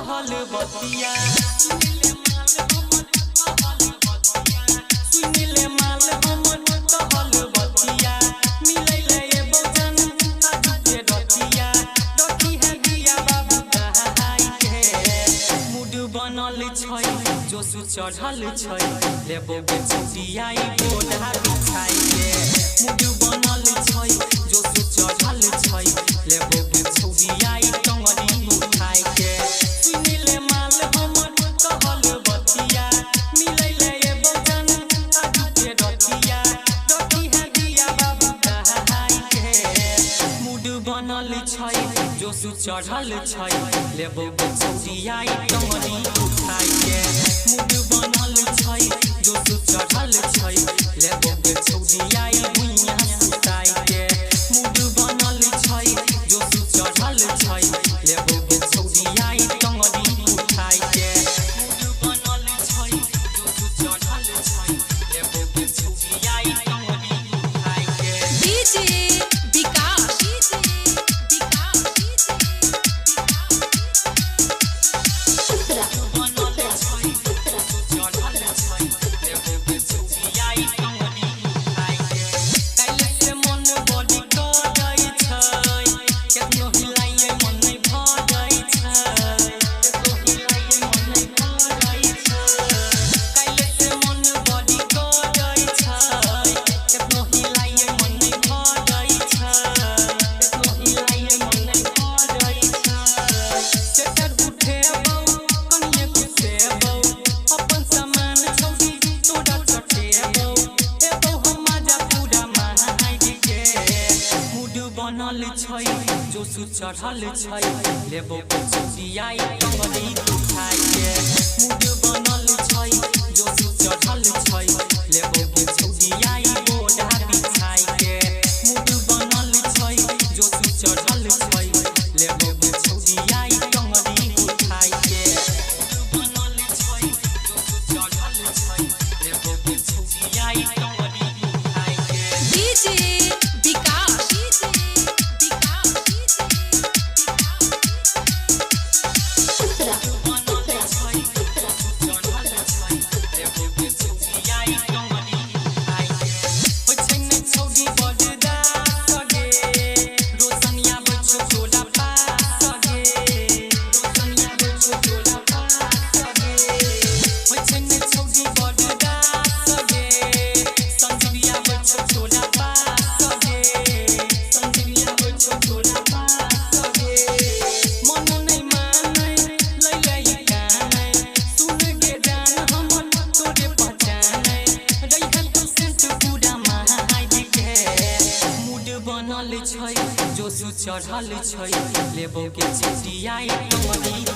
कहल बतिया जोसु चढ़ल छै लेबो बेचुटियाई गोढ़ा बिछाई के मुड बनल छै जोसु चढ़ल छै लेबो बेचुटियाई टंगरी उठाई के सुनिले माल हमर कहल बतिया मिलैले एबो जन आजू के रतिया रखी है दिया बाबू कहाई के मुड बनल छै जोसु चढ़ल छै लेबो बेचुटियाई टंगरी उठाई के मुड बनल छै जोसु चढ़ल छै लेबो बेचुटियाई भुइया सुताई के मुड बनल छै जोसु चढ़ल छै लेबो बेचुटियाई टंगरी उठाई के मुड बनल छै जोसु चढ़ल छै लेबो बेचुटियाई टंगरी उठाई के डीजे जोसु चढ़ल छै लेबो बेचुटियाई टंगरी उठाई के मुड बनल छै जोसु चढ़ल छै लेबो बेचुटियाई गोढ़ा बिछाई के मुड बनल छै जोसु चढ़ल छै लेबो बेचुटियाई टंगरी उठाई के मुड बनल छै जोसु चढ़ल छै लेबो बेचुटियाई टंगरी उठाई के डीजे जोसु चढ़ल छै लेबो के चिटियाई टंगरी